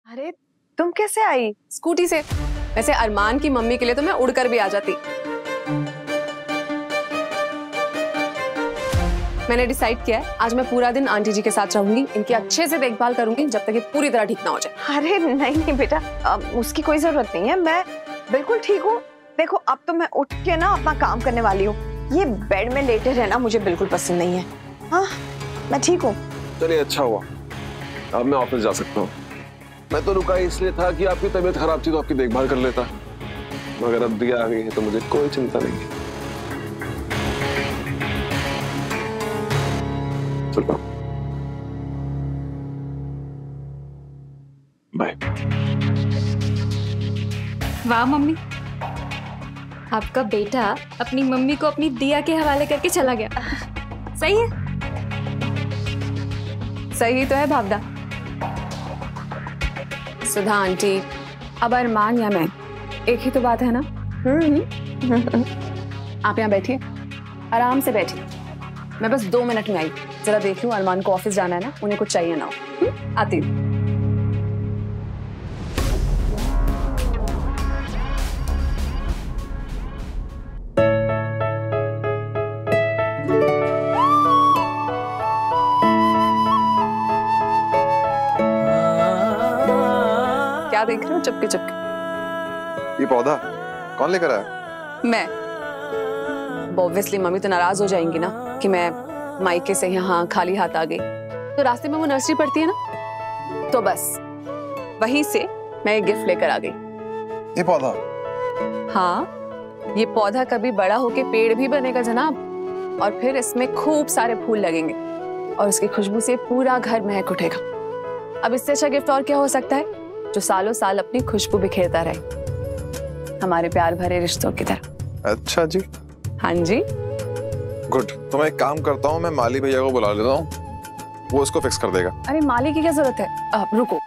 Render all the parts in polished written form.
अरे तुम कैसे आई? स्कूटी से। वैसे अरमान की मम्मी के लिए तो मैं उड़कर भी आ जाती। मैंने डिसाइड किया है आज मैं पूरा दिन आंटी जी के साथ रहूंगी, इनकी अच्छे से देखभाल करूंगी जब तक ये पूरी तरह ठीक ना हो जाए। अरे नहीं नहीं बेटा, उसकी कोई जरूरत नहीं है, मैं बिल्कुल ठीक हूँ। देखो अब तो मैं उठ के ना अपना काम करने वाली हूँ। ये बेड में लेटे रहना मुझे बिल्कुल पसंद नहीं है। हाँ मैं ठीक हूँ। चलिए अच्छा हुआ, अब मैं ऑफिस जा सकता हूँ। मैं तो रुका इसलिए था कि आपकी तबीयत खराब थी तो आपकी देखभाल कर लेता, मगर अब दिया आ गई है तो मुझे कोई चिंता नहीं है। चलो बाय। वाह मम्मी, आपका बेटा अपनी मम्मी को अपनी दिया के हवाले करके चला गया। सही है? सही तो है भावदा। सुधा आंटी, अब अरमान या मैं, एक ही तो बात है ना? आप यहाँ बैठिए, आराम से बैठिए। मैं बस 2 मिनट में आई, जरा देख लूं अरमान को ऑफिस जाना है ना, उन्हें कुछ चाहिए ना हो। आती हूँ। क्या देख रहे हो चुपके चुपके? ये पौधा कौन लेकर आया? मैं। ऑब्वियसली मम्मी तो नाराज हो जाएंगी ना कि मैं मायके से यहाँ खाली हाथ आ गई। तो रास्ते में वो नर्सरी पड़ती है ना, तो बस वहीं से मैं एक गिफ्ट लेकर आ गई। ये पौधा? हाँ, ये पौधा कभी बड़ा होके पेड़ भी बनेगा जनाब, और फिर इसमें खूब सारे फूल लगेंगे और उसकी खुशबू से पूरा घर महक उठेगा। अब इससे अच्छा गिफ्ट और क्या हो सकता है जो सालों साल अपनी खुशबू बिखेरता रहे, हमारे प्यार भरे रिश्तों की तरह। अच्छा जी। हाँ जी। गुड, तो मैं एक काम करता हूँ, मैं माली भैया को बुला लेता हूँ, वो इसको फिक्स कर देगा। अरे माली की क्या जरूरत है? रुको,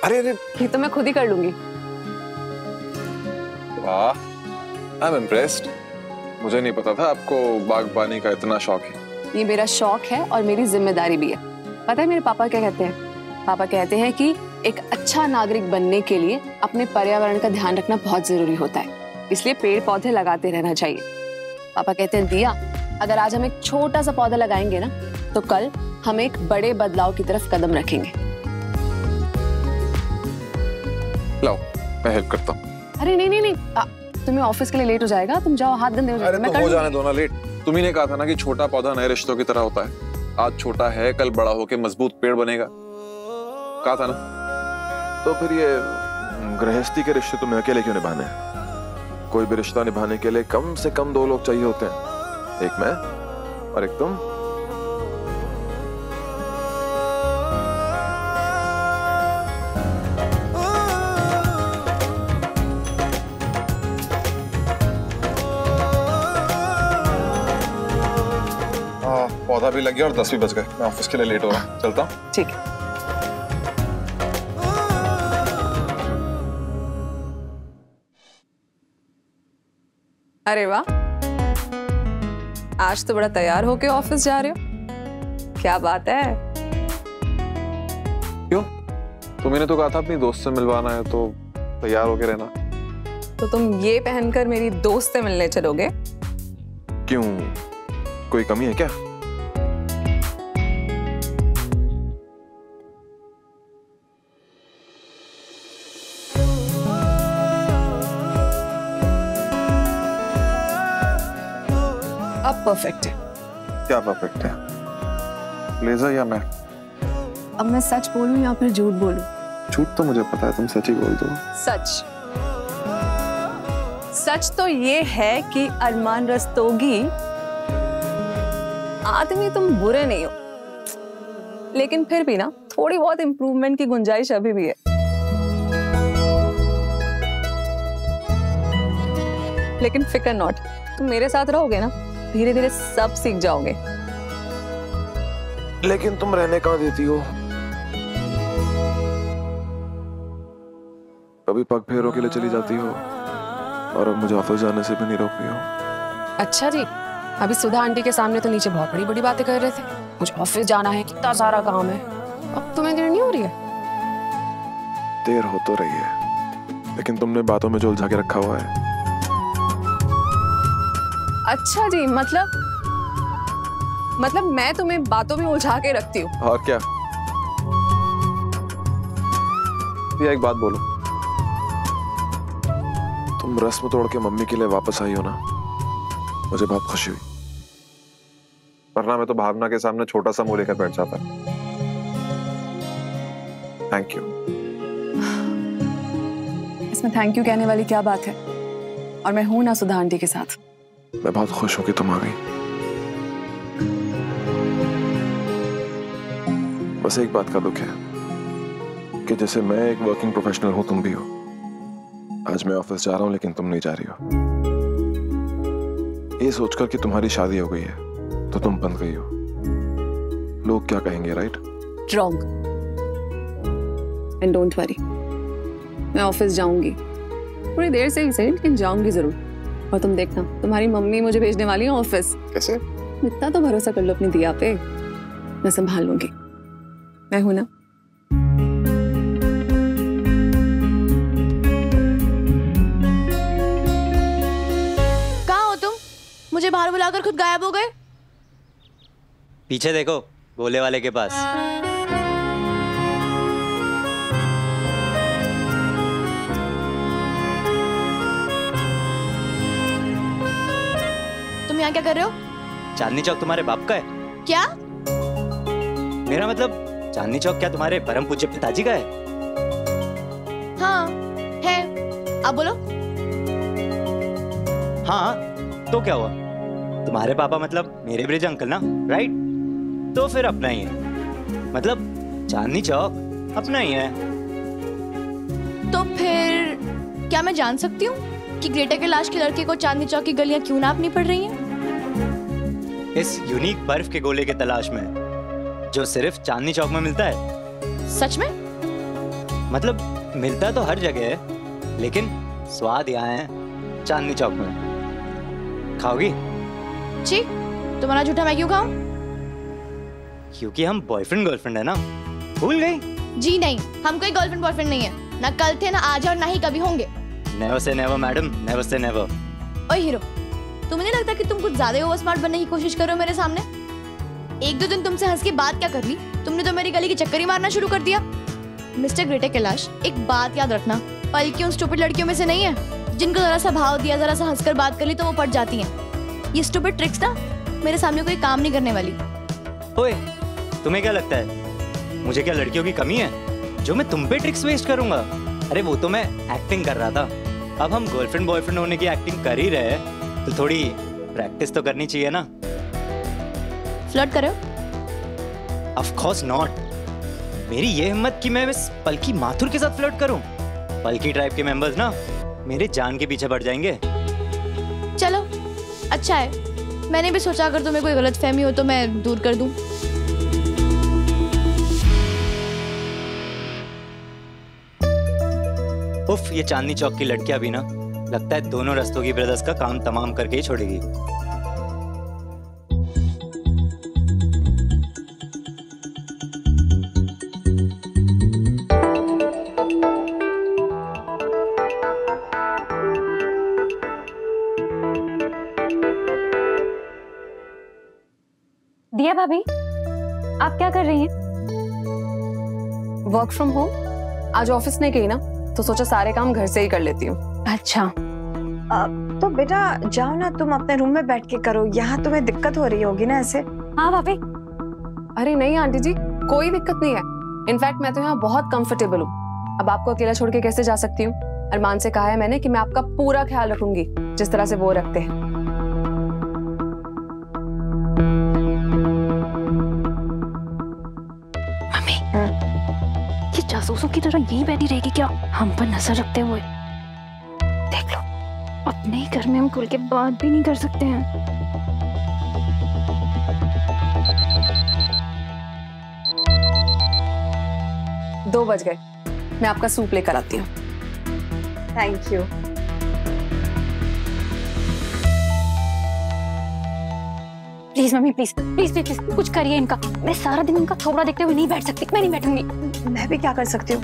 अरे ये तो मैं खुद ही कर लूंगी। वाह, आई एम इम्प्रेस्ड। मुझे नहीं पता था आपको बागबानी का इतना शौक है। ये मेरा शौक है और मेरी जिम्मेदारी भी है। पता है मेरे पापा क्या कहते हैं? पापा कहते हैं कि एक अच्छा नागरिक बनने के लिए अपने पर्यावरण का ध्यान रखना बहुत जरूरी होता है, इसलिए पेड़ पौधे लगाते रहना चाहिए। पापा कहते हैं दिया, अगर आज हम एक छोटा सा पौधा लगाएंगे ना, तो कल हम एक बड़े बदलाव की तरफ कदम रखेंगे। लाओ, मैं हेल्प करता हूँ। अरे नहीं नहीं नहीं, तुम्हें ऑफिस के लिए लेट हो जाएगा, तुम जाओ, हाथ गंदे हो जाएंगे। अरे तो हो जाने दो ना लेट। तुम्ही ने कहा था ना कि छोटा पौधा नए रिश्तों की तरह होता है। आज छोटा है, कल बड़ा होके मजबूत पेड़ बनेगा, कहा था ना। तो फिर ये गृहस्थी के रिश्ते तुम्हें अकेले क्यों निभाने हैं? कोई भी रिश्ता निभाने के लिए कम से कम 2 लोग चाहिए होते हैं, एक मैं और एक तुम। पौधा भी लग गया और 10 भी बज गए। मैं ऑफिस के लिए लेट हो रहा हूँ, चलता हूँ। ठीक है। अरे वाह, आज तो बड़ा तैयार होके ऑफिस जा रहे हो, क्या बात है? क्यों? तुम्ही ने तो कहा था अपनी दोस्त से मिलवाना है, तो तैयार होके रहना। तो तुम ये पहनकर मेरी दोस्त से मिलने चलोगे? क्यों, कोई कमी है क्या? अब परफेक्ट है। क्या परफेक्ट है? ब्लेजर या मैं? अब मैं सच बोलूं या फिर झूठ बोलूं? झूठ तो मुझे पता है, तुम सच ही बोल दो। सच। सच तो ये है कि अरमान रस्तोगी, आदमी तुम बुरे नहीं हो, लेकिन फिर भी ना थोड़ी बहुत इंप्रूवमेंट की गुंजाइश अभी भी है। लेकिन फिक्र नॉट, तुम मेरे साथ रहोगे ना, धीरे धीरे सब सीख जाओगे। लेकिन तुम रहने कहाँ देती हो? कभी पग फेरों के लिए चली जाती हो और अब मुझे ऑफिस जाने से भी नहीं रोक रही हो। अच्छा जी, अभी सुधा आंटी के सामने तो नीचे बहुत बड़ी बड़ी बातें कर रहे थे, मुझे ऑफिस जाना है, कितना सारा काम है। अब तुम्हें देर हो तो रही है, लेकिन तुमने बातों में जो उलझा के रखा हुआ है। अच्छा जी, मतलब मैं तुम्हें बातों में उलझा के रखती हूँ? और क्या। ये एक बात बोलो, तुम रस्म तोड़ के मम्मी के लिए वापस आई हो ना, मुझे बहुत खुशी हुई। वरना मैं तो भावना के सामने छोटा सा मुंह लेकर बैठ जाता। Thank you. इसमें थैंक यू कहने वाली क्या बात है? और मैं हूं ना सुधा आंटी के साथ। मैं बहुत खुश हूं कि तुम आ गई। बस एक बात का दुख है कि जैसे मैं एक वर्किंग प्रोफेशनल हूं, तुम भी हो। आज मैं ऑफिस जा रहा हूं लेकिन तुम नहीं जा रही हो। ये सोचकर कि तुम्हारी शादी हो गई है तो तुम बंद गई हो। लोग क्या कहेंगे, right? Wrong. And don't worry, मैं ऑफिस जाऊंगी, थोड़ी देर से ही सही लेकिन जाऊंगी जरूर। और तुम देखना, तुम्हारी मम्मी मुझे भेजने वाली है ऑफिस। कैसे? इतना तो भरोसा कर लो अपनी दिया पे, मैं संभाल लूंगी। मैं हूं ना। कहाँ हो तुम? मुझे बाहर बुलाकर खुद गायब हो गए। पीछे देखो, गोले वाले के पास। तुम यहाँ क्या कर रहे हो? चांदनी चौक तुम्हारे बाप का है? क्या? मेरा मतलब चांदनी चौक क्या तुम्हारे परम पूज्य पिताजी का है? हाँ है। अब बोलो। हाँ तो क्या हुआ? तुम्हारे पापा मतलब मेरे ब्रिज अंकल ना, राइट? तो फिर अपना ही है, मतलब चांदनी चौक अपना ही है। तो फिर क्या मैं जान सकती हूँ कि ग्रेटा कैलाश के लड़के को चांदनी चौक की गलियां क्यों नापनी पड़ रही हैं? इस यूनिक बर्फ के गोले के तलाश में जो सिर्फ चांदनी चौक में मिलता है। सच में? मतलब मिलता तो हर जगह है, लेकिन स्वाद यहाँ है चांदनी चौक में। खाओगी? जी, तुम्हारा झूठा मैं क्यों खाऊं? क्योंकि हम बॉयफ्रेंड गर्लफ्रेंड है ना, भूल गई? जी नहीं, हम कोई गर्लफ्रेंड बॉयफ्रेंड नहीं है। ना कल थे, ना आज, और ना ही कभी होंगे। Never say never madam, never say never. ओए हीरो, तुम्हें नहीं लगता कि तुम कुछ ज्यादा ओवर स्मार्ट बनने की कोशिश कर रहे हो मेरे सामने? एक दो दिन तुमसे हंस के बात क्या कर ली, तुमने तो मेरी गली की चक्कर ही मारना शुरू कर दिया। मिस्टर ग्रेटा कैलाश, एक बात याद रखना, पलकी उन स्टूपिड लड़कियों में से नहीं है जिनको जरा सा भाव दिया, जरा सा हंसकर बात कर ली तो वो पट जाती हैं। ये स्टूपिड ट्रिक्स ना मेरे सामने कोई काम नहीं करने वाली। ओए, तुम्हें क्या लगता है मुझे क्या लड़कियों की कमी है जो मैं तुम पे ट्रिक्स वेस्ट करूंगा? अरे वो तो मैं एक्टिंग कर रहा था। अब हम गर्लफ्रेंड बॉयफ्रेंड होने की एक्टिंग कर ही रहे तो थोड़ी प्रैक्टिस तो करनी चाहिए ना। फ्लर्ट करो? Of course not. मेरी ये हिम्मत कि मैं इस पलकी माथुर के साथ फ्लर्ट करूं? पलकी ट्राइब के मेंबर्स ना मेरे जान के पीछे पड़ जाएंगे। चलो अच्छा है, मैंने भी सोचा अगर तुम्हें कोई गलतफहमी हो तो मैं दूर कर दूं। उफ, ये चांदनी चौक की लड़कियां भी ना लगता है दोनों रस्तों की ब्रदर्स का काम तमाम करके ही छोड़ेगी। दिया भाभी, आप क्या कर रही हैं? Work from home. आज ऑफिस नहीं गई ना, तो सोचा सारे काम घर से ही कर लेती हूँ। अच्छा, तो बेटा जाओ ना, तुम अपने रूम में बैठ के करो। यहाँ तुम्हें दिक्कत हो रही होगी ना ऐसे। हाँ भाभी। अरे नहीं आंटी जी, कोई दिक्कत नहीं है। इनफैक्ट मैं तो यहाँ बहुत कंफर्टेबल हूँ। अब आपको अकेला छोड़ के कैसे जा सकती हूँ? अरमान से कहा है मैंने कि मैं आपका पूरा ख्याल रखूंगी जिस तरह से वो रखते हैं। ये जासूसों की तरह यहीं बैठी रहेगी क्या, हम पर नजर रखते हुए? देख लो, अपने ही घर में हम खुल के बात भी नहीं कर सकते हैं। 2 बज गए, मैं आपका सूप लेकर आती हूँ। Thank you. Please mummy, please please please कुछ करिए इनका। मैं सारा दिन इनका थोबड़ा देखते हुए नहीं बैठ सकती, मैं नहीं बैठूंगी। मैं भी क्या कर सकती हूँ?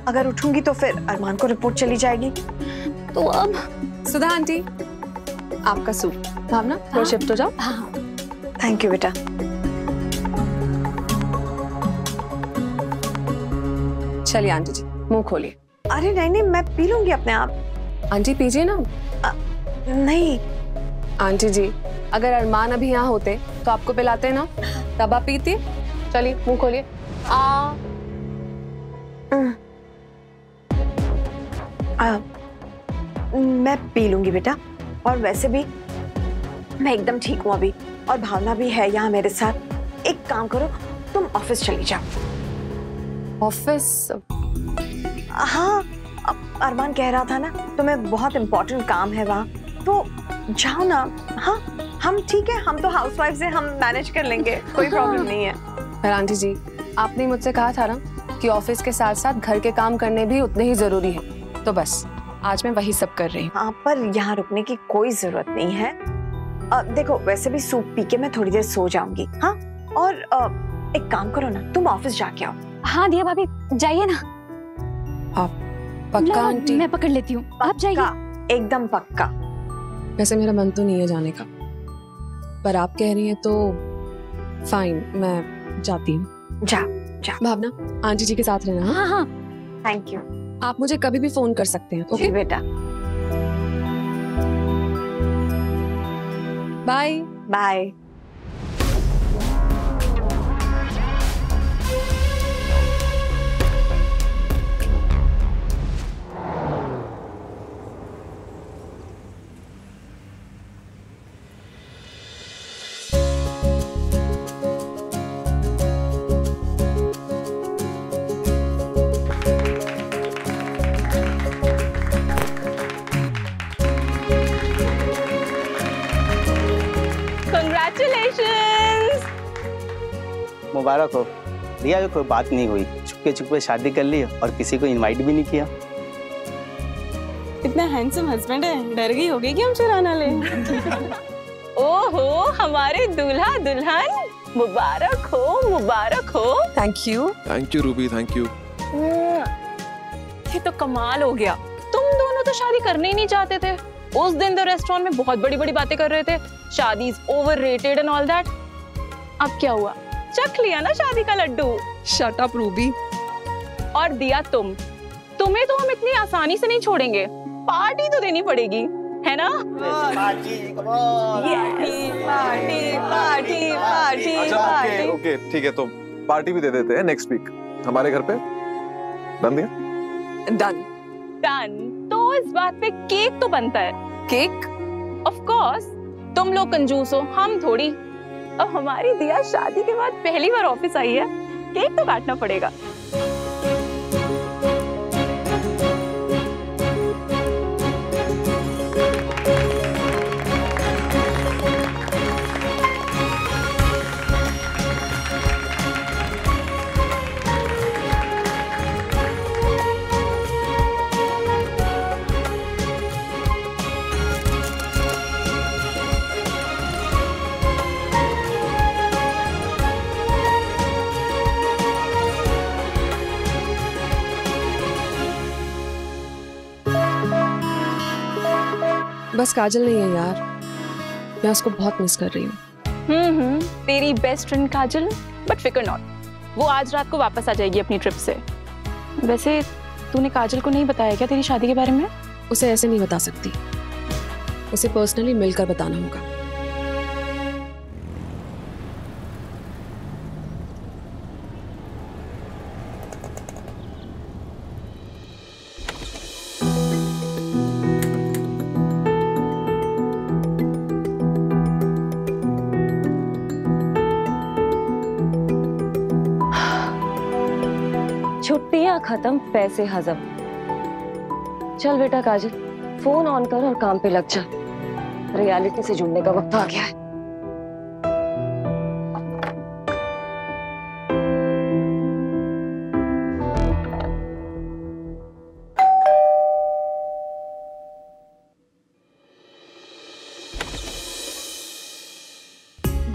अगर उठूंगी तो फिर अरमान को रिपोर्ट चली जाएगी। तो अब सुधा आंटी, आपका सूप। भावना थोड़ा शिफ्ट हो जाओ। हाँ थैंक यू बेटा। चलिए आंटी जी, मुंह खोलिए। अरे नहीं नहीं, मैं पी लूंगी अपने आप। आंटी पीजिए ना। नहीं आंटी जी, अगर अरमान अभी यहाँ होते तो आपको पिलाते ना, तब आप पीती। चलिए मुंह खोलिए। मैं पी लूंगी बेटा, और वैसे भी मैं एकदम ठीक हूँ अभी, और भावना भी है यहाँ मेरे साथ। एक काम करो, तुम ऑफिस चली जाओ। ऑफिस? हाँ, अरमान कह रहा था ना तुम्हें बहुत इम्पोर्टेंट काम है वहाँ, तो जाओ ना। हाँ हम ठीक है, हम तो हाउसवाइफ्स हैं, हम मैनेज कर लेंगे, कोई प्रॉब्लम नहीं है। पर आंटी जी, आपने मुझसे कहा था ना कि ऑफिस के साथ साथ घर के काम करने भी उतने ही जरूरी हैं, तो बस आज मैं वही सब कर रही हूँ। हाँ, पर यहाँ रुकने की कोई जरूरत नहीं है। देखो वैसे भी सूप पी के मैं थोड़ी देर सो जाऊंगी। हाँ, और एक काम करो ना, तुम ऑफिस जाके आओ। हाँ दिया भाभी, जाइए ना। आप पक्का आंटी? मैं पकड़ लेती हूँ, आप जाइए। एकदम पक्का। वैसे मेरा मन तो नहीं है जाने का, पर आप कह रही हैं तो फाइन, मैं जाती हूँ। जा जा। भावना, आंटी जी के साथ रहना। हाँ हाँ। Thank you. आप मुझे कभी भी फोन कर सकते हैं। ओके बेटा। Bye bye. मुबारक हो दिया, जो कोई बात नहीं हुई, चुपके चुपके शादी कर ली और किसी को इनवाइट भी नहीं किया। इतना हैंडसम हस्बैंड है, डर गई होगी कि हम चुराना ले। ओहो, हमारे दूल्हा दुल्हन, मुबारक हो मुबारक हो। Thank you Ruby, thank you. ये तो कमाल हो गया। तुम दोनों तो शादी करने ही नहीं चाहते थे। उस दिन तो रेस्टोरेंट में बहुत बड़ी बड़ी बातें कर रहे थे, शादी is overrated and all that. अब क्या हुआ, चख लिया ना शादी का लड्डू। Shut up Ruby. और दिया तुम्हें तो हम इतनी आसानी से नहीं छोड़ेंगे, पार्टी तो देनी पड़ेगी, है ना? Party party party party. अच्छा ओके ठीक है, तो पार्टी भी दे देते हैं नेक्स्ट वीक हमारे घर पे। डन दिया? डन। तो इस बात पे केक तो बनता है। केक? ऑफ कोर्स, तुम लोग कंजूस हो, हम थोड़ी। अब हमारी दिया शादी के बाद पहली बार ऑफिस आई है, केक तो काटना पड़ेगा। बस काजल नहीं है यार, मैं उसको बहुत मिस कर रही हूँ। तेरी बेस्ट फ्रेंड काजल, बट फिकर नॉट, वो आज रात को वापस आ जाएगी अपनी ट्रिप से। वैसे तूने काजल को नहीं बताया क्या तेरी शादी के बारे में? उसे ऐसे नहीं बता सकती, उसे पर्सनली मिलकर बताना होगा। छुट्टियां खत्म, पैसे हजम। चल बेटा काजल, फोन ऑन कर और काम पे लग जा। रियलिटी से जुड़ने का वक्त आ गया है।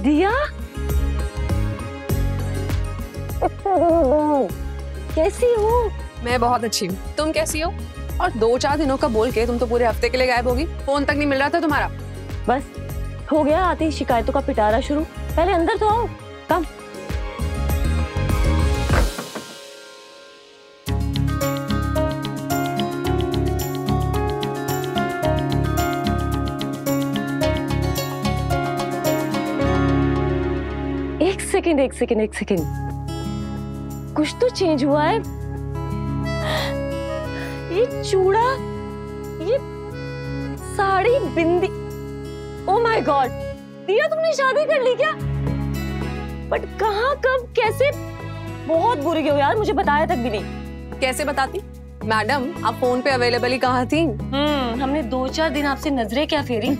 दिया, कैसी हो? मैं बहुत अच्छी हूँ, तुम कैसी हो? और 2-4 दिनों का बोल के तुम तो पूरे हफ्ते के लिए गायब होगी, फोन तक नहीं मिल रहा था तुम्हारा। बस हो गया आते ही शिकायतों का पिटारा शुरू। पहले अंदर तो आओ। कम। एक सेकंड, कुछ तो चेंज हुआ है। ये चूड़ा, ये साड़ी, बिंदी, ओ माय गॉड, दिया तुमने शादी कर ली क्या? बट कहाँ, कब, कैसे? बहुत बुरी हो यार, मुझे बताया तक भी नहीं। कैसे बताती मैडम, आप फोन पे अवेलेबल ही कहाँ थी? हमने 2-4 दिन आपसे नजरें क्या फेरी,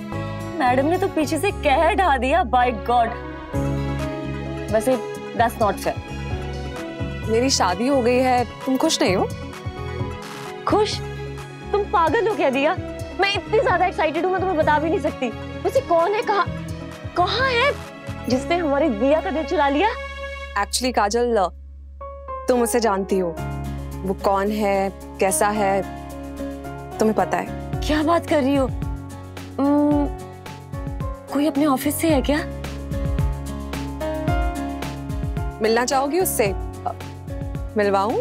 मैडम ने तो पीछे से कहर ढा दिया। By God. वैसे दैट्स नॉट फेयर। मेरी शादी हो गई है, तुम खुश नहीं हो? खुश? तुम पागल हो क्या दिया? मैं इतनी ज्यादा एक्साइटेड हूँ, मैं तुम्हें बता भी नहीं सकती। वैसे कौन है, कहाँ है जिसने हमारी दिया का दिल चुरा लिया? एक्चुअली काजल, तुम उसे जानती हो, वो कौन है, कैसा है, तुम्हें पता है। क्या बात कर रही हो? कोई अपने ऑफिस से है क्या? मिलना चाहोगी उससे? मिलवाऊं?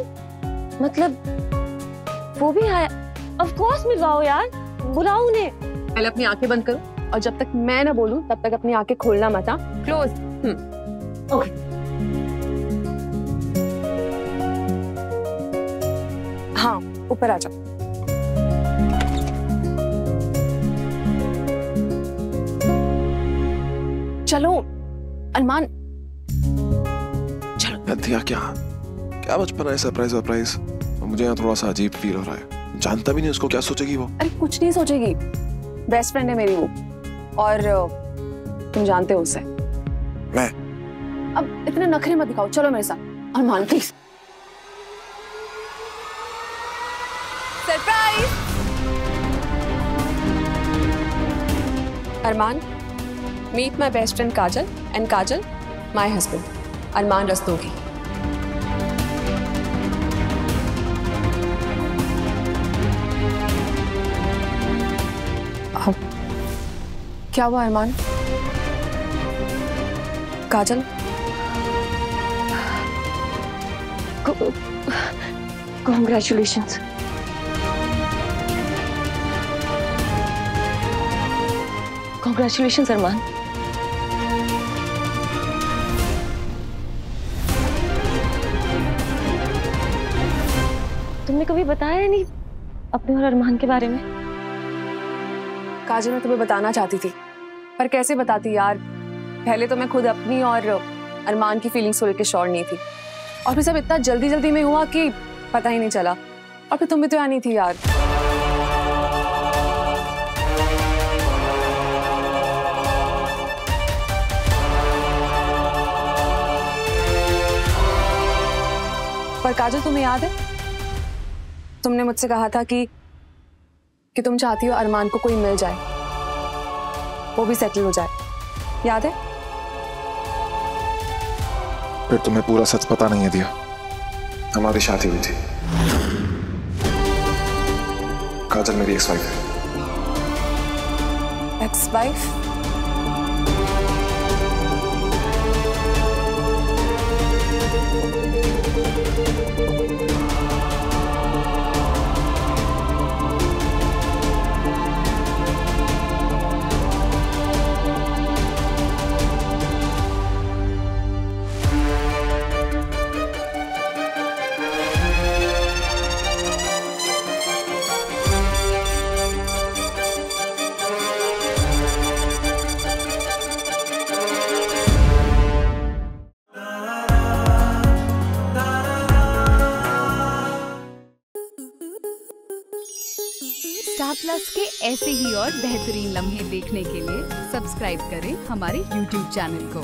मतलब वो भी है? ऑफ कोर्स मिलवाओ यार, बुलाओ उन्हें। पहले अपनी आंखें बंद करो, और जब तक मैं ना बोलूं तब तक अपनी आंखें खोलना मत। क्लोज। ओके। हाँ, ऊपर आ जाओ। चलो अरमान, दिया क्या बचपन है, सरप्राइज। मुझे यहाँ थोड़ा सा अजीब फील हो रहा है। जानता भी नहीं उसको, क्या सोचेगी वो? अरे कुछ नहीं सोचेगी, बेस्ट फ्रेंड है मेरी वो, और तुम जानते हो उसे। मैं? अब इतने नखरे मत दिखाओ, चलो मेरे साथ। Arman please. Surprise. Arman, meet my best friend Kajal, and Kajal my husband Arman Rastogi. क्या हुआ अरमान? काजल, कॉन्ग्रेचुलेशंस। कॉन्ग्रेचुलेशंस अरमान। तुमने कभी बताया नहीं अपने और अरमान के बारे में? काजल, मैं तुम्हें बताना चाहती थी, पर कैसे बताती यार। पहले तो मैं खुद अपनी और अरमान की फीलिंग्स को लेकर श्योर नहीं थी, और फिर सब इतना जल्दी में हुआ कि पता ही नहीं चला। और फिर तुम भी तो यहाँ नहीं थी यार। पर काजल, तुम्हें याद है तुमने मुझसे कहा था कि तुम चाहती हो अरमान को कोई मिल जाए, वो भी सेटल हो जाए, याद है? फिर तुम्हें पूरा सच पता नहीं है दिया। हमारी शादी हुई थी। काजल मेरी एक्स वाइफ है। Ex wife? स्टार प्लस के ऐसे ही और बेहतरीन लम्हे देखने के लिए सब्सक्राइब करें हमारे YouTube चैनल को।